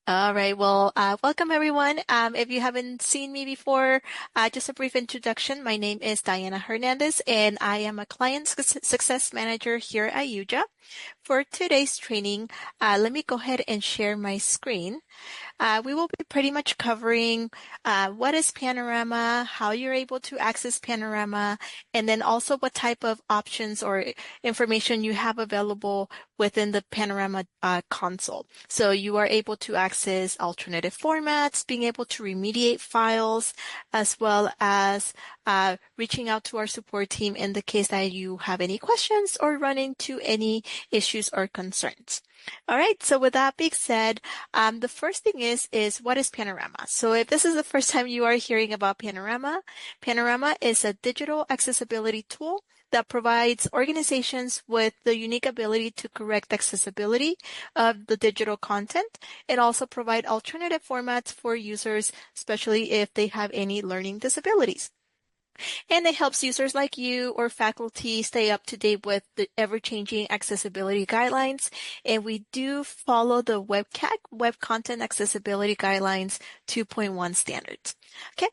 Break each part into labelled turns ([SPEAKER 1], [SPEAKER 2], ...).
[SPEAKER 1] All right. Well, welcome everyone. If you haven't seen me before, just a brief introduction. My name is Diana Hernandez, and I am a client success manager here at Yuja. For today's training, let me go ahead and share my screen. We will be pretty much covering what is Panorama, how you're able to access Panorama, and then also what type of options or information you have available within the Panorama console. So you are able to access alternative formats, being able to remediate files, as well as reaching out to our support team in the case that you have any questions or run into any issues or concerns. All right, so with that being said, the first thing is what is Panorama? So if this is the first time you are hearing about Panorama, Panorama is a digital accessibility tool that provides organizations with the unique ability to correct accessibility of the digital content. It also provides alternative formats for users, especially if they have any learning disabilities. And it helps users like you or faculty stay up to date with the ever-changing accessibility guidelines. And we do follow the WCAG, Web Content Accessibility Guidelines 2.1 standards. Okay,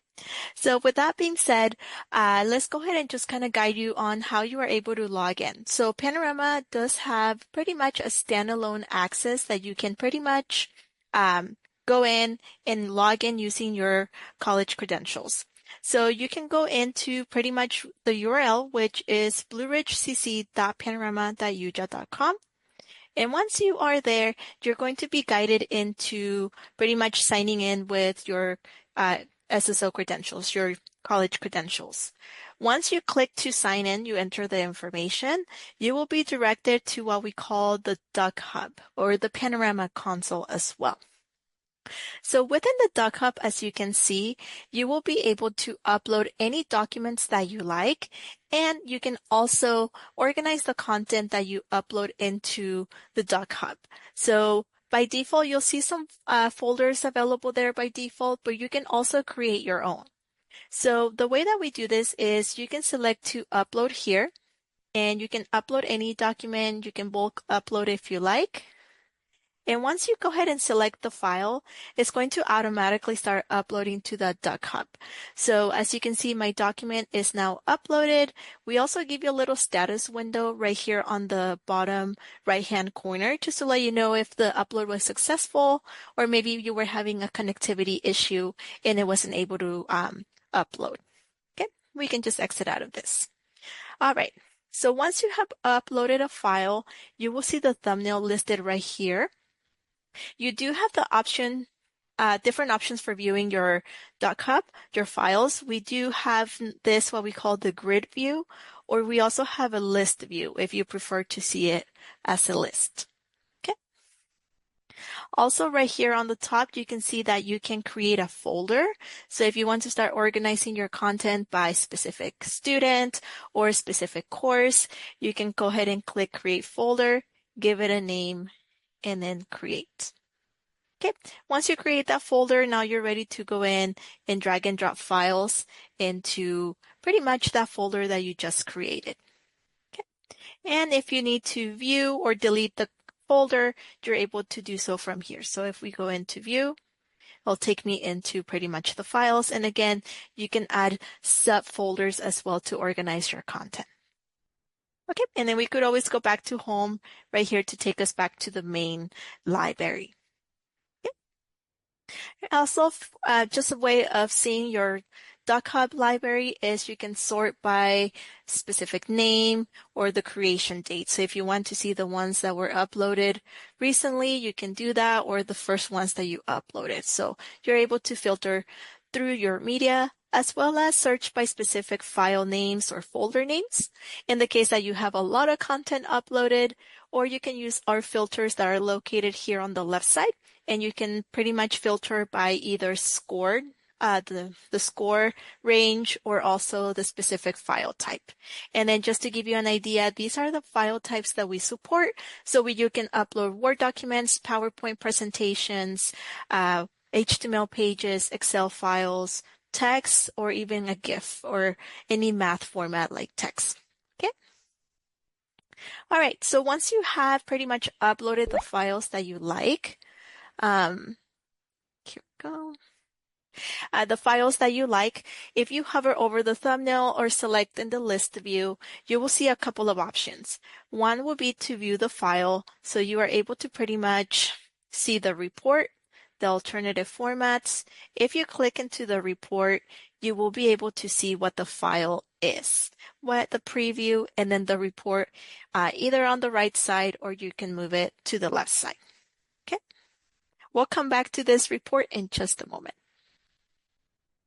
[SPEAKER 1] so with that being said, let's go ahead and just kind of guide you on how you are able to log in. So Panorama does have pretty much a standalone access that you can pretty much go in and log in using your college credentials. So you can go into pretty much the URL, which is blueridgecc.panorama.uja.com. And once you are there, you're going to be guided into pretty much signing in with your SSO credentials, your college credentials. Once you click to sign in, you enter the information, you will be directed to what we call the DocHub or the Panorama console as well. So within the DocHub, as you can see, you will be able to upload any documents that you like, and you can also organize the content that you upload into the DocHub. So by default, you'll see some folders available there by default, but you can also create your own. So the way that we do this is you can select to upload here, and you can upload any document. You can bulk upload if you like. And once you go ahead and select the file, it's going to automatically start uploading to the DocHub. So as you can see, my document is now uploaded. We also give you a little status window right here on the bottom right-hand corner, just to let you know if the upload was successful, or maybe you were having a connectivity issue and it wasn't able to upload. Okay, we can just exit out of this. All right. So once you have uploaded a file, you will see the thumbnail listed right here. You do have the option, different options for viewing your DocHub, your files. We do have this, what we call the grid view, or we also have a list view if you prefer to see it as a list. Okay. Also right here on the top, you can see that you can create a folder. So if you want to start organizing your content by specific student or specific course, you can go ahead and click create folder, give it a name, and then create. Okay, once you create that folder, now you're ready to go in and drag and drop files into pretty much that folder that you just created. Okay, and if you need to view or delete the folder, you're able to do so from here. So if we go into view, it'll take me into pretty much the files. And again, you can add subfolders as well to organize your content. Okay, and then we could always go back to home right here to take us back to the main library. Also, just a way of seeing your DocHub library is you can sort by specific name or the creation date. So if you want to see the ones that were uploaded recently, you can do that, or the first ones that you uploaded. So you're able to filter through your media as well as search by specific file names or folder names in the case that you have a lot of content uploaded, or you can use our filters that are located here on the left side, and you can pretty much filter by either scored, the score range, or also the specific file type. And then just to give you an idea, these are the file types that we support. So you can upload Word documents, PowerPoint presentations, HTML pages, Excel files, text, or even a GIF or any math format like text. Okay. All right. So once you have pretty much uploaded the files that you like, Go. The files that you like. If you hover over the thumbnail or select in the list view, you will see a couple of options. One will be to view the file, so you are able to pretty much see the report, the alternative formats. If you click into the report, you will be able to see what the file is, what the preview, and then the report, either on the right side or you can move it to the left side. Okay. We'll come back to this report in just a moment.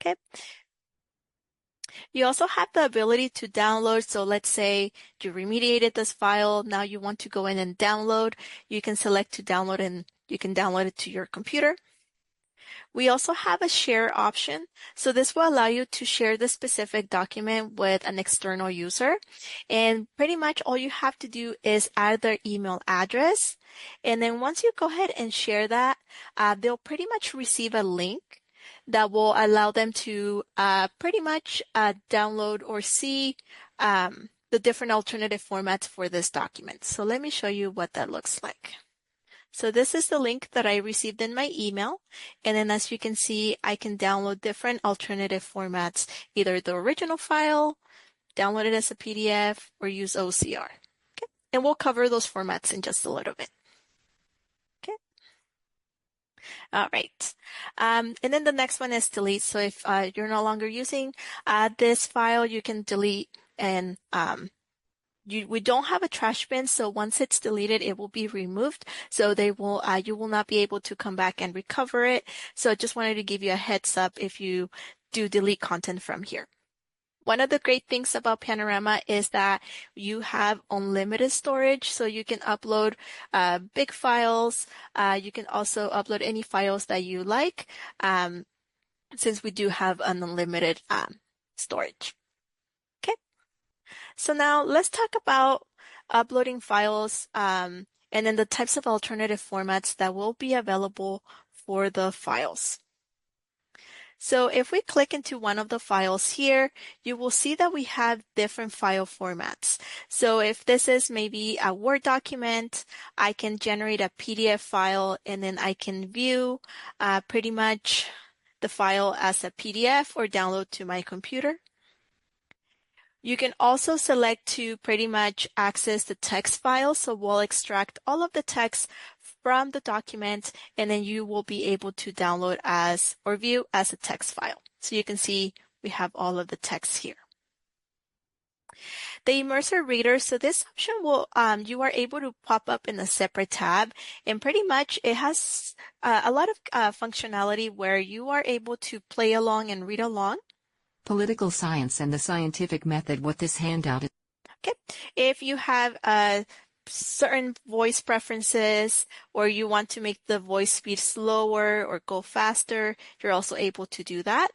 [SPEAKER 1] Okay. You also have the ability to download. So let's say you remediated this file. Now you want to go in and download. You can select to download and you can download it to your computer. We also have a share option. So this will allow you to share the specific document with an external user. And pretty much all you have to do is add their email address. And then once you go ahead and share that, they'll pretty much receive a link that will allow them to pretty much download or see the different alternative formats for this document. So let me show you what that looks like. So this is the link that I received in my email. And then as you can see, I can download different alternative formats, either the original file, download it as a PDF, or use OCR. Okay. And we'll cover those formats in just a little bit. Okay. All right. And then the next one is delete. So if you're no longer using this file, you can delete and we don't have a trash bin, so once it's deleted, it will be removed. So you will not be able to come back and recover it. So I just wanted to give you a heads up if you do delete content from here. One of the great things about Panorama is that you have unlimited storage, so you can upload big files. You can also upload any files that you like, since we do have an unlimited storage. Okay. So now let's talk about uploading files and then the types of alternative formats that will be available for the files. So if we click into one of the files here, you will see that we have different file formats. So if this is maybe a Word document, I can generate a PDF file and then I can view pretty much the file as a PDF or download to my computer. You can also select to pretty much access the text file. So we'll extract all of the text from the document and then you will be able to download as or view as a text file. So you can see we have all of the text here. The immersive reader, so this option will, you are able to pop up in a separate tab and pretty much it has a lot of functionality where you are able to play along and read along.
[SPEAKER 2] Political science and the scientific method. What this handout is.
[SPEAKER 1] Okay. If you have certain voice preferences or you want to make the voice speed slower or go faster, you're also able to do that.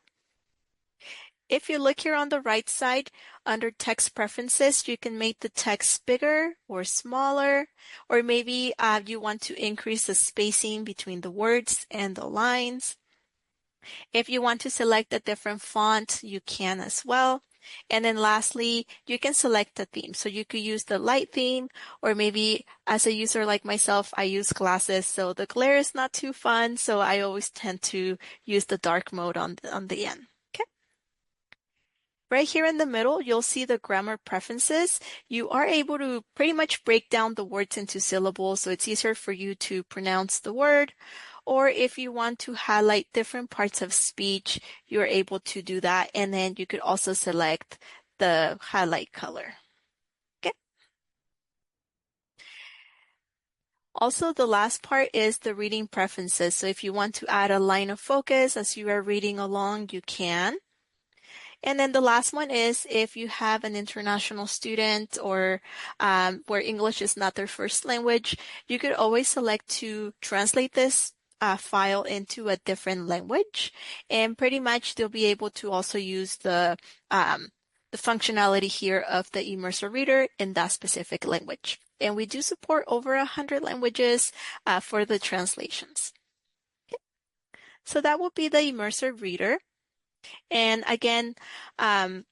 [SPEAKER 1] If you look here on the right side under text preferences, you can make the text bigger or smaller, or maybe you want to increase the spacing between the words and the lines. If you want to select a different font, you can as well. And then lastly, you can select a theme. So you could use the light theme, or maybe as a user like myself, I use glasses, so the glare is not too fun. So I always tend to use the dark mode on the end. Okay. Right here in the middle, you'll see the grammar preferences. You are able to pretty much break down the words into syllables, so it's easier for you to pronounce the word. Or if you want to highlight different parts of speech, you're able to do that. And then you could also select the highlight color. Okay. Also, the last part is the reading preferences. So if you want to add a line of focus as you are reading along, you can. And then the last one is if you have an international student or where English is not their first language, you could always select to translate this file into a different language, and pretty much they'll be able to also use the functionality here of the immersive reader in that specific language. And we do support over 100 languages for the translations. Okay. So that will be the immersive reader. And again, the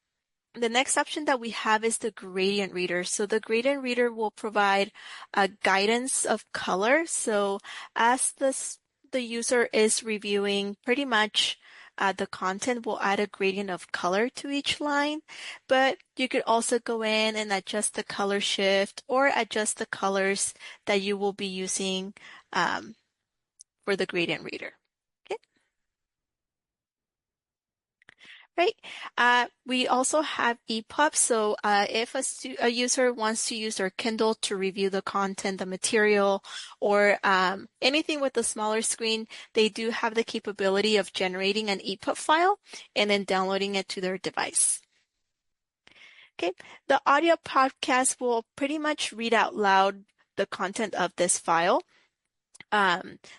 [SPEAKER 1] next option that we have is the gradient reader. So the gradient reader will provide a guidance of color. So as the user is reviewing, pretty much the content will add a gradient of color to each line, but you could also go in and adjust the color shift or adjust the colors that you will be using um, for the gradient reader. Okay, right. We also have EPUB. So if a user wants to use their Kindle to review the content, the material, or anything with a smaller screen, they do have the capability of generating an EPUB file and then downloading it to their device. Okay, the audio podcast will pretty much read out loud the content of this file.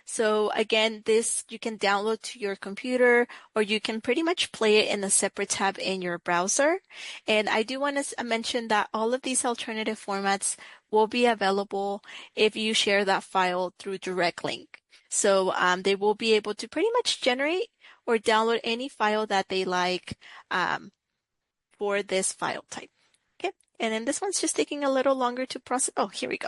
[SPEAKER 1] So again, this you can download to your computer or you can pretty much play it in a separate tab in your browser. And I do want to mention that all of these alternative formats will be available if you share that file through direct link. So they will be able to pretty much generate or download any file that they like for this file type. Okay, and then this one's just taking a little longer to process. Oh, here we go.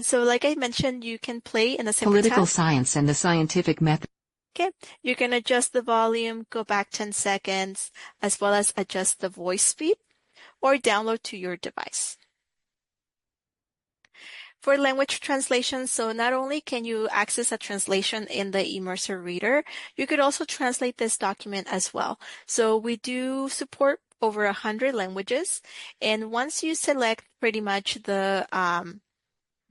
[SPEAKER 1] So like I mentioned, you can play in a separate
[SPEAKER 2] Political
[SPEAKER 1] tab.
[SPEAKER 2] science and the scientific method.
[SPEAKER 1] Okay, you can adjust the volume, go back 10 seconds, as well as adjust the voice speed or download to your device. For language translation, so not only can you access a translation in the Immerser Reader, you could also translate this document as well. So we do support over 100 languages, and once you select pretty much the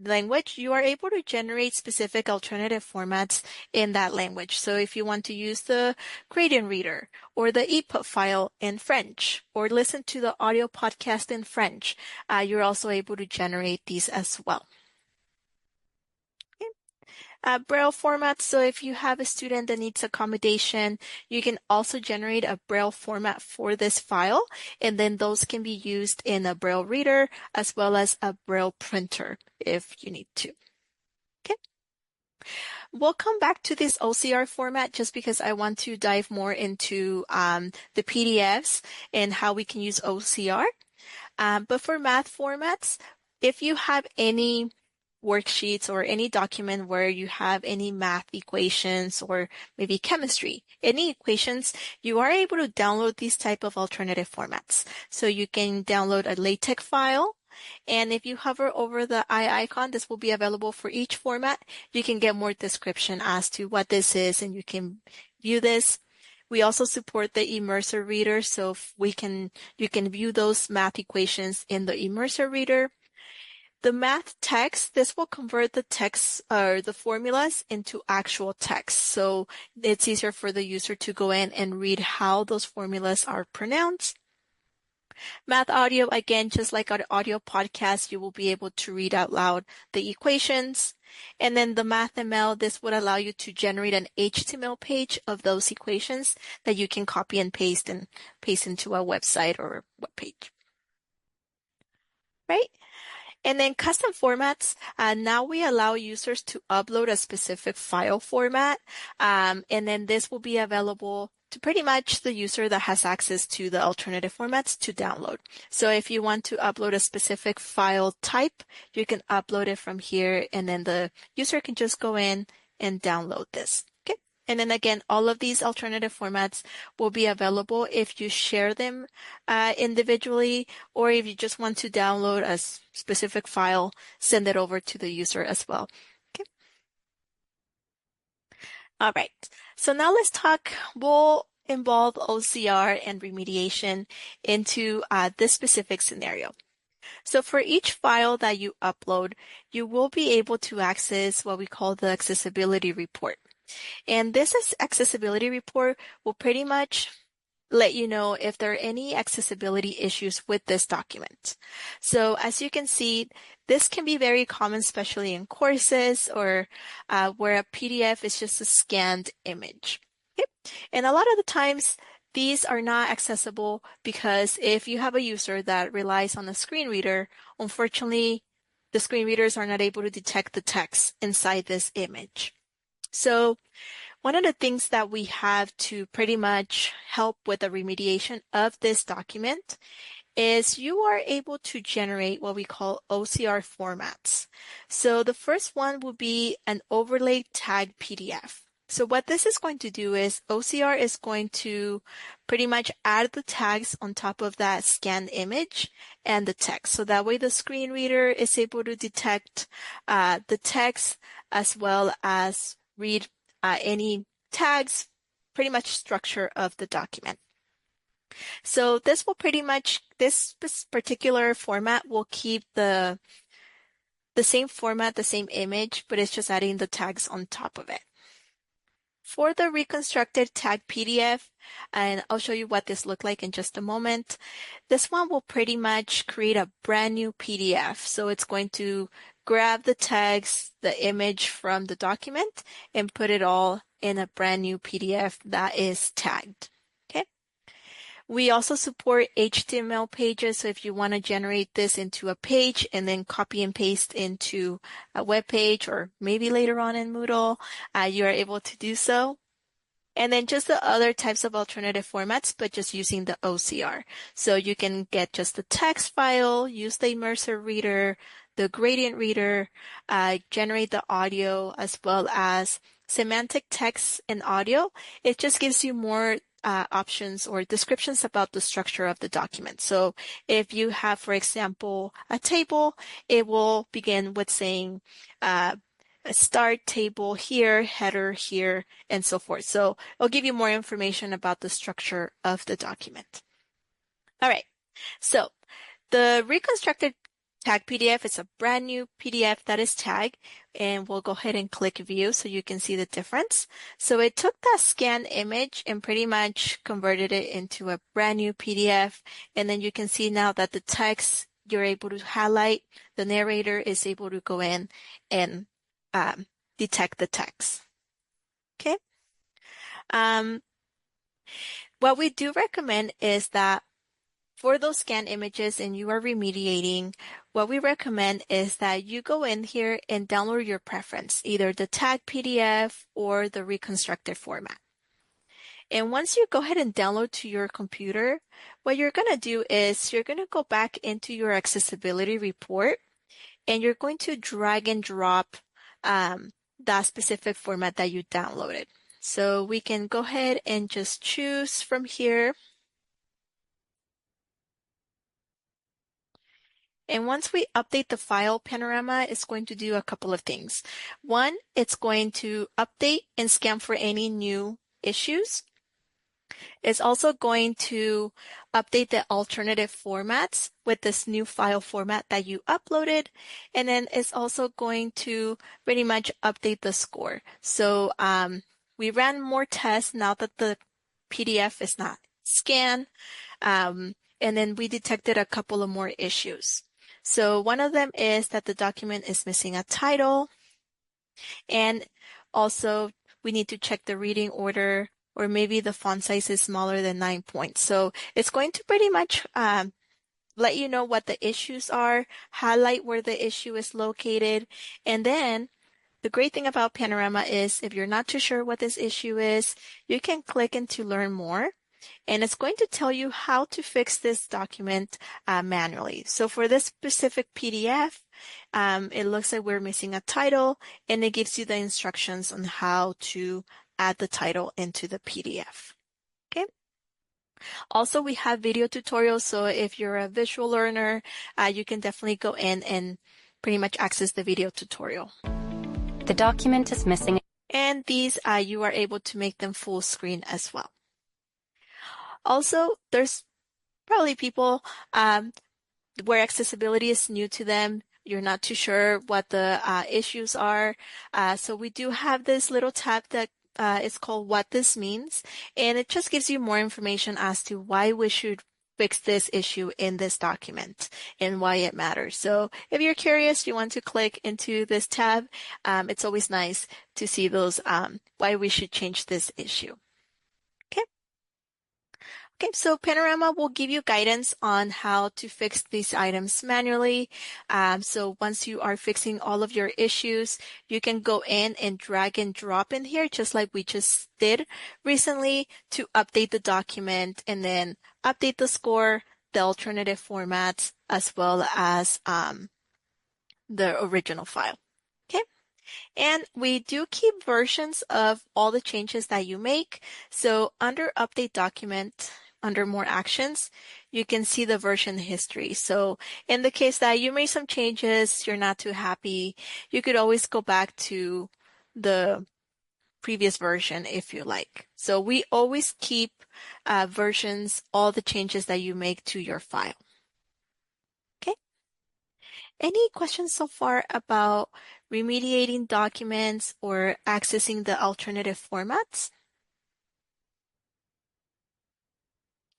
[SPEAKER 1] language, you are able to generate specific alternative formats in that language. So if you want to use the gradient reader or the EPUB file in French or listen to the audio podcast in French, you're also able to generate these as well. Braille format. So if you have a student that needs accommodation, you can also generate a Braille format for this file, and then those can be used in a Braille reader as well as a Braille printer if you need to. Okay. We'll come back to this OCR format just because I want to dive more into the PDFs and how we can use OCR. But for math formats, if you have any worksheets or any document where you have any math equations or maybe chemistry, any equations, you are able to download these type of alternative formats. So you can download a LaTeX file, and if you hover over the eye icon, this will be available for each format. You can get more description as to what this is, and you can view this. We also support the Immerser Reader, so you can view those math equations in the Immerser Reader. The math text, this will convert the text or the formulas into actual text. So it's easier for the user to go in and read how those formulas are pronounced. Math audio, again, just like our audio podcast, you will be able to read out loud the equations. And then the MathML, this would allow you to generate an HTML page of those equations that you can copy and paste into a website or web page. Right? And then custom formats, now we allow users to upload a specific file format, and then this will be available to pretty much the user that has access to the alternative formats to download. So if you want to upload a specific file type, you can upload it from here, and then the user can just go in and download this. Okay. And then again, all of these alternative formats will be available if you share them individually, or if you just want to download a specific file, send it over to the user as well. Okay. All right. So now let's talk, we'll involve OCR and remediation into this specific scenario. So for each file that you upload, you will be able to access what we call the accessibility report. And this accessibility report will pretty much let you know if there are any accessibility issues with this document. So as you can see, this can be very common, especially in courses or where a PDF is just a scanned image. Okay? And a lot of the times, these are not accessible because if you have a user that relies on a screen reader, unfortunately, the screen readers are not able to detect the text inside this image. So one of the things that we have to pretty much help with the remediation of this document is you are able to generate what we call OCR formats. So the first one will be an overlay tag PDF. So what this is going to do is OCR is going to pretty much add the tags on top of that scanned image and the text. So that way the screen reader is able to detect the text as well as read any tags, pretty much structure of the document. So this will pretty much, this particular format will keep the same format, the same image, but it's just adding the tags on top of it. For the reconstructed tag PDF, and I'll show you what this looked like in just a moment, this one will pretty much create a brand new PDF. So it's going to grab the tags, the image from the document, and put it all in a brand new PDF that is tagged. Okay. We also support HTML pages, so if you want to generate this into a page and then copy and paste into a web page or maybe later on in Moodle, you are able to do so. And then just the other types of alternative formats, but just using the OCR. So you can get just the text file, use the immersive reader, the gradient reader, generate the audio as well as semantic text and audio. It just gives you more options or descriptions about the structure of the document. So if you have, for example, a table, it will begin with saying, a start table here, header here, and so forth. So it'll give you more information about the structure of the document. All right, so the reconstructed tag PDF is a brand new PDF that is tagged, and we'll go ahead and click view so you can see the difference. So it took that scanned image and pretty much converted it into a brand new PDF, and then you can see now that the text you're able to highlight, the narrator is able to go in and detect the text. Okay. What we do recommend is that for those scanned images and you are remediating, what we recommend is that you go in here and download your preference, either the tag PDF or the reconstructed format. And once you go ahead and download to your computer, what you're going to do is you're going to go back into your accessibility report and you're going to drag and drop that specific format that you downloaded. So we can go ahead and just choose from here. And once we update the file, Panorama is going to do a couple of things. One, it's going to update and scan for any new issues. It's also going to update the alternative formats with this new file format that you uploaded. And then it's also going to pretty much update the score. So we ran more tests now that the PDF is not scanned. And then we detected a couple of more issues. So one of them is that the document is missing a title. And also we need to check the reading order, or maybe the font size is smaller than 9 points. So it's going to pretty much let you know what the issues are, highlight where the issue is located. And then the great thing about Panorama is if you're not too sure what this issue is, you can click into learn more. And it's going to tell you how to fix this document manually. So for this specific PDF, it looks like we're missing a title, and it gives you the instructions on how to add the title into the PDF. Okay. Also, we have video tutorials. So if you're a visual learner, you can definitely go in and pretty much access the video tutorial.
[SPEAKER 3] The document is missing.
[SPEAKER 1] And these, you are able to make them full screen as well. Also, there's probably people where accessibility is new to them. You're not too sure what the issues are. So we do have this little tab that is called What This Means, and it just gives you more information as to why we should fix this issue in this document and why it matters. So if you're curious, you want to click into this tab, it's always nice to see those why we should change this issue. Okay, so Panorama will give you guidance on how to fix these items manually. So once you are fixing all of your issues, you can go in and drag and drop in here, just like we just did recently, to update the document and then update the score, the alternative formats, as well as the original file. Okay. And we do keep versions of all the changes that you make. So under Update Document, under More Actions, you can see the version history. So in the case that you made some changes, you're not too happy, you could always go back to the previous version if you like. So we always keep versions, all the changes that you make to your file. Okay. Any questions so far about remediating documents or accessing the alternative formats?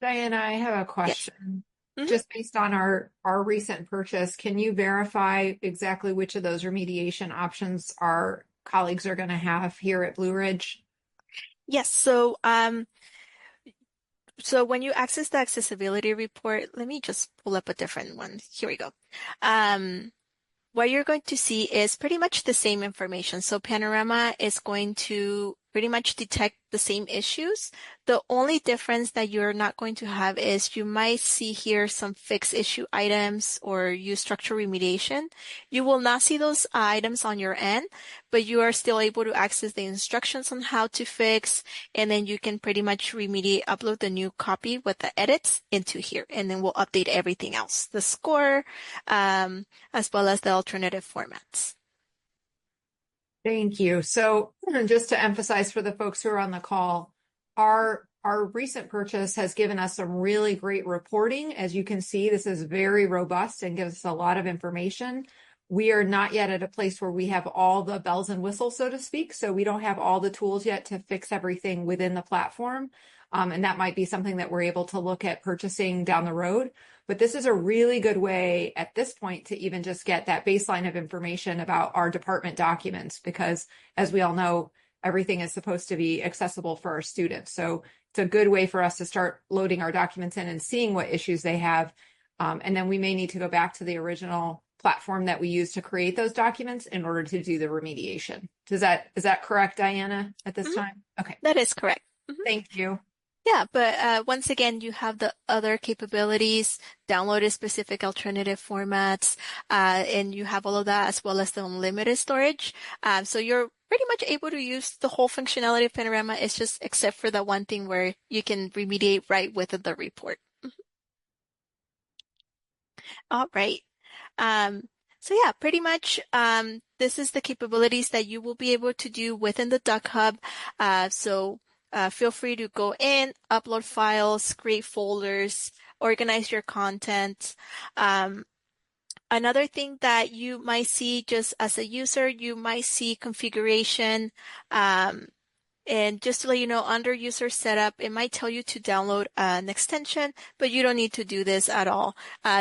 [SPEAKER 4] Diana, I have a
[SPEAKER 1] Yes.
[SPEAKER 4] question.
[SPEAKER 1] Mhm.
[SPEAKER 4] Just based on our recent purchase, can you verify exactly which of those remediation options our colleagues are going to have here at Blue Ridge?
[SPEAKER 1] Yes. So when you access the accessibility report, let me just pull up a different one. Here we go. Um, what you're going to see is pretty much the same information. So Panorama is going to pretty much detect the same issues. The only difference that you're not going to have is you might see here some fixed issue items or use structure remediation. You will not see those items on your end, but you are still able to access the instructions on how to fix, and then you can pretty much remediate, upload the new copy with the edits into here, and then we'll update everything else, the score, as well as the alternative formats.
[SPEAKER 4] Thank you. So just to emphasize for the folks who are on the call, our recent purchase has given us some really great reporting. As you can see, this is very robust and gives us a lot of information. We are not yet at a place where we have all the bells and whistles, so to speak. So we don't have all the tools yet to fix everything within the platform. And that might be something that we're able to look at purchasing down the road. But this is a really good way at this point to even just get that baseline of information about our department documents, because as we all know, everything is supposed to be accessible for our students. So it's a good way for us to start loading our documents in and seeing what issues they have. And then we may need to go back to the original platform that we used to create those documents in order to do the remediation. Is that correct, Diana, at this time? Okay,
[SPEAKER 1] That is correct. Mhm.
[SPEAKER 4] thank you.
[SPEAKER 1] Yeah, but once again, you have the other capabilities, downloaded specific alternative formats, and you have all of that as well as the unlimited storage. So you're pretty much able to use the whole functionality of Panorama. It's just except for the one thing where you can remediate right within the report. All right. Um, so yeah, pretty much this is the capabilities that you will be able to do within the DocHub. Feel free to go in, upload files, create folders, organize your content. Um, Another thing that you might see just as a user, you might see configuration. Um, and just to let you know, under user setup, it might tell you to download an extension, but you don't need to do this at all.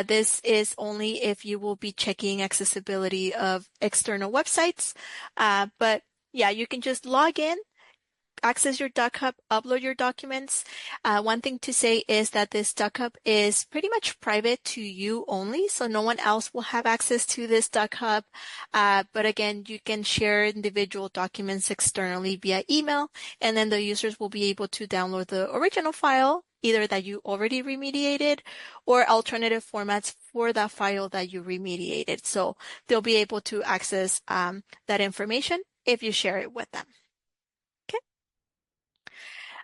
[SPEAKER 1] This is only if you will be checking accessibility of external websites. But yeah, you can just log in, access your DocHub, upload your documents. One thing to say is that this DocHub is pretty much private to you only, so no one else will have access to this DocHub. But again, you can share individual documents externally via email, and then the users will be able to download the original file, either that you already remediated or alternative formats for that file that you remediated. So they'll be able to access that information if you share it with them.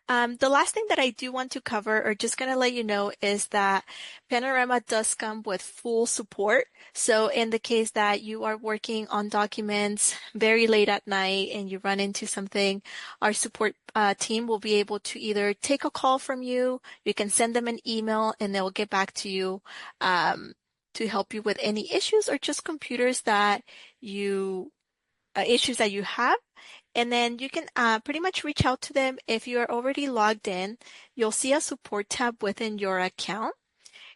[SPEAKER 1] The last thing that I do want to cover, or just going to let you know, is that Panorama does come with full support. So in the case that you are working on documents very late at night and you run into something, our support team will be able to either take a call from you, you can send them an email, and they'll get back to you to help you with any issues or just computers that you issues that you have. And then you can pretty much reach out to them. If you are already logged in, you'll see a support tab within your account.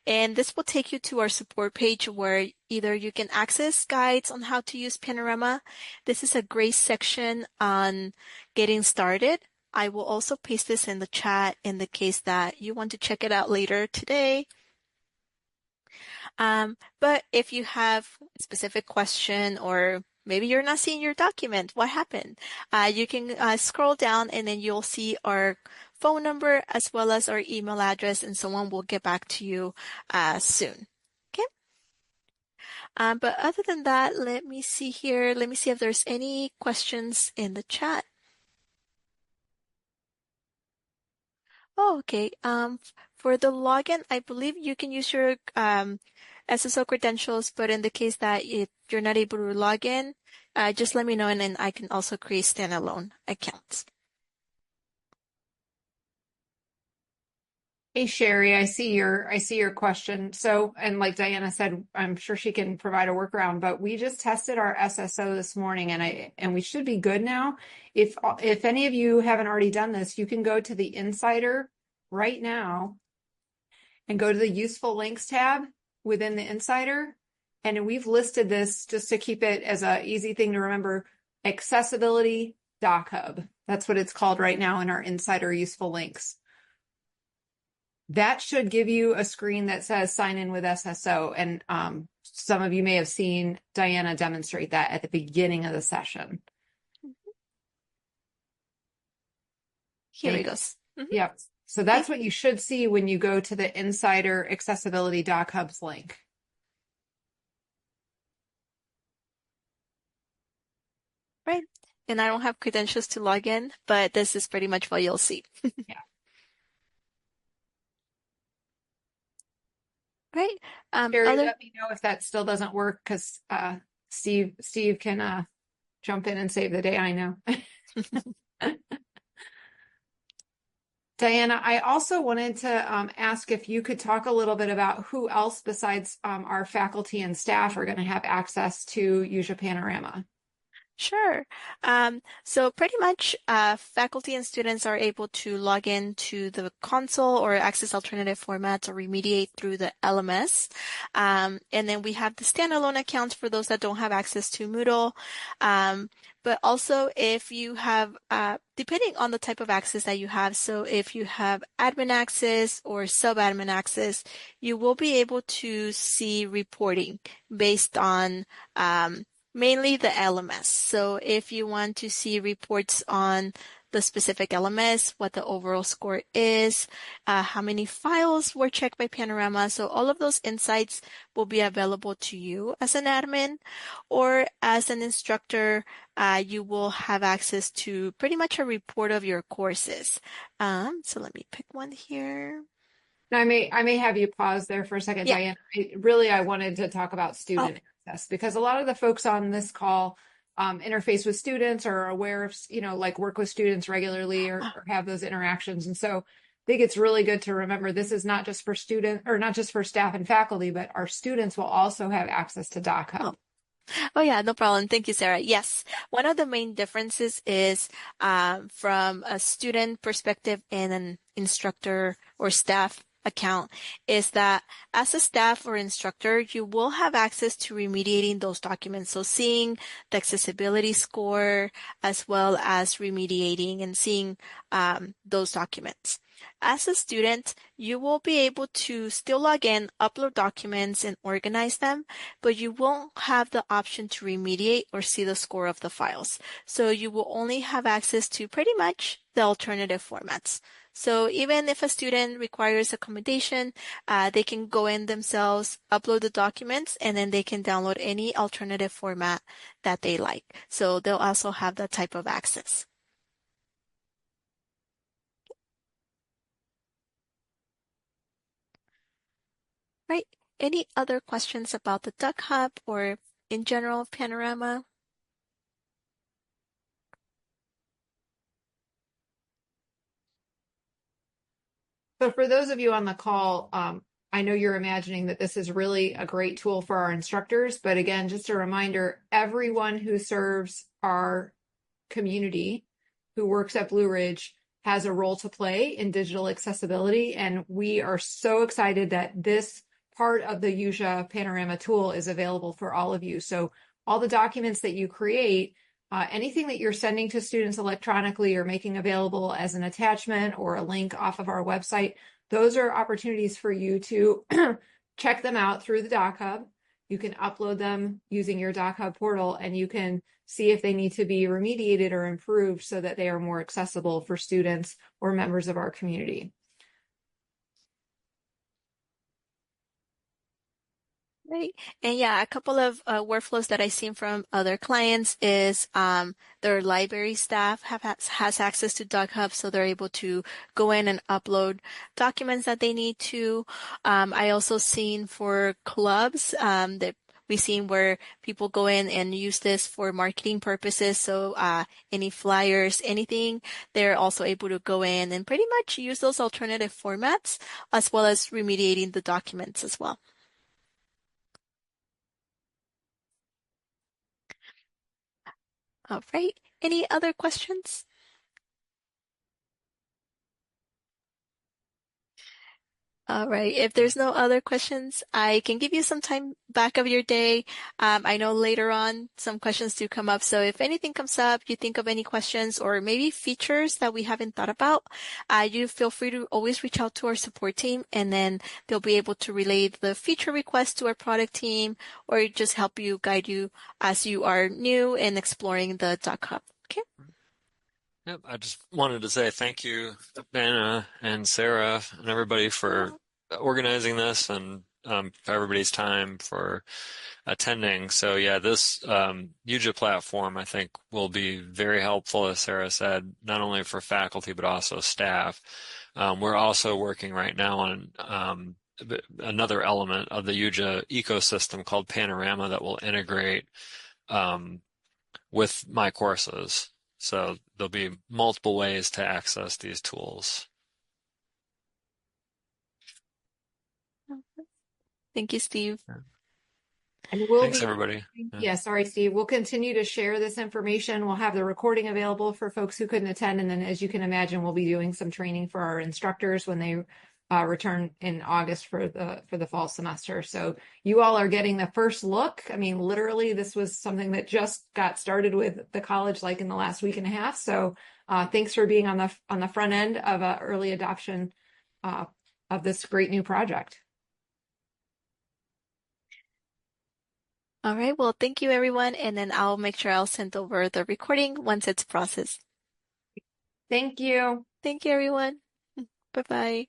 [SPEAKER 1] And this will take you to our support page where either you can access guides on how to use Panorama. This is a great section on getting started. I will also paste this in the chat in the case that you want to check it out later today. But if you have a specific question or maybe you're not seeing your document, what happened? You can scroll down and then you'll see our phone number as well as our email address, and someone will get back to you soon. Okay. But other than that, let me see here. Let me see if there's any questions in the chat. Oh, okay. For the login, I believe you can use your SSO credentials, but in the case that if you're not able to log in, just let me know and then I can also create standalone accounts.
[SPEAKER 4] Hey Sherry, I see your question. So, and like Diana said, I'm sure she can provide a workaround, but we just tested our SSO this morning and we should be good now. If any of you haven't already done this, you can go to the Insider right now and go to the Useful Links tab within the Insider. And we've listed this just to keep it as an easy thing to remember, Accessibility DocHub. That's what it's called right now in our Insider Useful Links. That should give you a screen that says sign in with SSO. And some of you may have seen Diana demonstrate that at the beginning of the session.
[SPEAKER 1] Here it goes.
[SPEAKER 4] Yep. So that's what you should see when you go to the Insider Accessibility DocHub's link.
[SPEAKER 1] Right. And I don't have credentials to log in, but this is pretty much what you'll see.
[SPEAKER 4] Yeah.
[SPEAKER 1] Right.
[SPEAKER 4] Sherry, let me know if that still doesn't work because Steve can jump in and save the day. I know. Diana, I also wanted to ask if you could talk a little bit about who else besides our faculty and staff are going to have access to Yuja Panorama.
[SPEAKER 1] Sure. So pretty much faculty and students are able to log in to the console or access alternative formats or remediate through the LMS. And then we have the standalone accounts for those that don't have access to Moodle. But also if you have, depending on the type of access that you have, so if you have admin access or sub-admin access, you will be able to see reporting based on mainly the LMS. So if you want to see reports on the specific LMS, what the overall score is, how many files were checked by Panorama. So all of those insights will be available to you as an admin or as an instructor. You will have access to pretty much a report of your courses. So let me pick one here.
[SPEAKER 4] Now, I may have you pause there for a second,
[SPEAKER 1] Yeah.
[SPEAKER 4] Diane. I wanted to talk about student access because a lot of the folks on this call interface with students or are aware of, like work with students regularly or have those interactions. And so I think it's really good to remember this is not just for students or not just for staff and faculty, but our students will also have access to DocHub.
[SPEAKER 1] Oh yeah, no problem. Thank you, Sarah. Yes, one of the main differences is from a student perspective and an instructor or staff account is that as a staff or instructor, you will have access to remediating those documents. So seeing the accessibility score as well as remediating and seeing those documents. As a student, you will be able to still log in, upload documents, and organize them, but you won't have the option to remediate or see the score of the files. So you will only have access to pretty much the alternative formats. So even if a student requires accommodation, they can go in themselves, upload the documents, and then they can download any alternative format that they like. So they'll also have that type of access. Right. Any other questions about the DocHub or in general Panorama?
[SPEAKER 4] So for those of you on the call, I know you're imagining that this is really a great tool for our instructors, but again, just a reminder, everyone who serves our community who works at Blue Ridge has a role to play in digital accessibility. And we are so excited that this part of the Yuja Panorama tool is available for all of you. So all the documents that you create, anything that you're sending to students electronically or making available as an attachment or a link off of our website, those are opportunities for you to check them out through the DocHub. You can upload them using your DocHub portal and you can see if they need to be remediated or improved so that they are more accessible for students or members of our community.
[SPEAKER 1] Right. And yeah, a couple of workflows that I've seen from other clients is their library staff has access to DocHub, so they're able to go in and upload documents that they need to. I also seen for clubs that we've seen where people go in and use this for marketing purposes. So any flyers, anything, they're also able to go in and pretty much use those alternative formats as well as remediating the documents as well. All right. Any other questions? All right. If there's no other questions, I can give you some time back of your day. I know later on some questions do come up. So if anything comes up, you think of any questions or maybe features that we haven't thought about, you feel free to always reach out to our support team and then they'll be able to relay the feature request to our product team or just help you guide you as you are new and exploring the .hub. Okay.
[SPEAKER 5] Yep, I just wanted to say thank you, Dana and Sarah and everybody for organizing this and for everybody's time for attending. So yeah, this Yuja platform I think will be very helpful, as Sarah said, not only for faculty but also staff. We're also working right now on another element of the Yuja ecosystem called Panorama that will integrate with my courses. So there'll be multiple ways to access these tools.
[SPEAKER 1] Thank you, Steve.
[SPEAKER 4] And we'll
[SPEAKER 5] Thanks,
[SPEAKER 4] be,
[SPEAKER 5] everybody.
[SPEAKER 4] yeah, sorry, Steve. We'll continue to share this information. We'll have the recording available for folks who couldn't attend. And then, as you can imagine, we'll be doing some training for our instructors when they return in August for the fall semester. So you all are getting the first look. I mean, literally, this was something that just got started with the college like in the last week and a half. So thanks for being on the front end of early adoption of this great new project.
[SPEAKER 1] All right. Well, thank you, everyone. And then I'll make sure I'll send over the recording once it's processed.
[SPEAKER 4] Thank you.
[SPEAKER 1] Thank you, everyone. Bye-bye.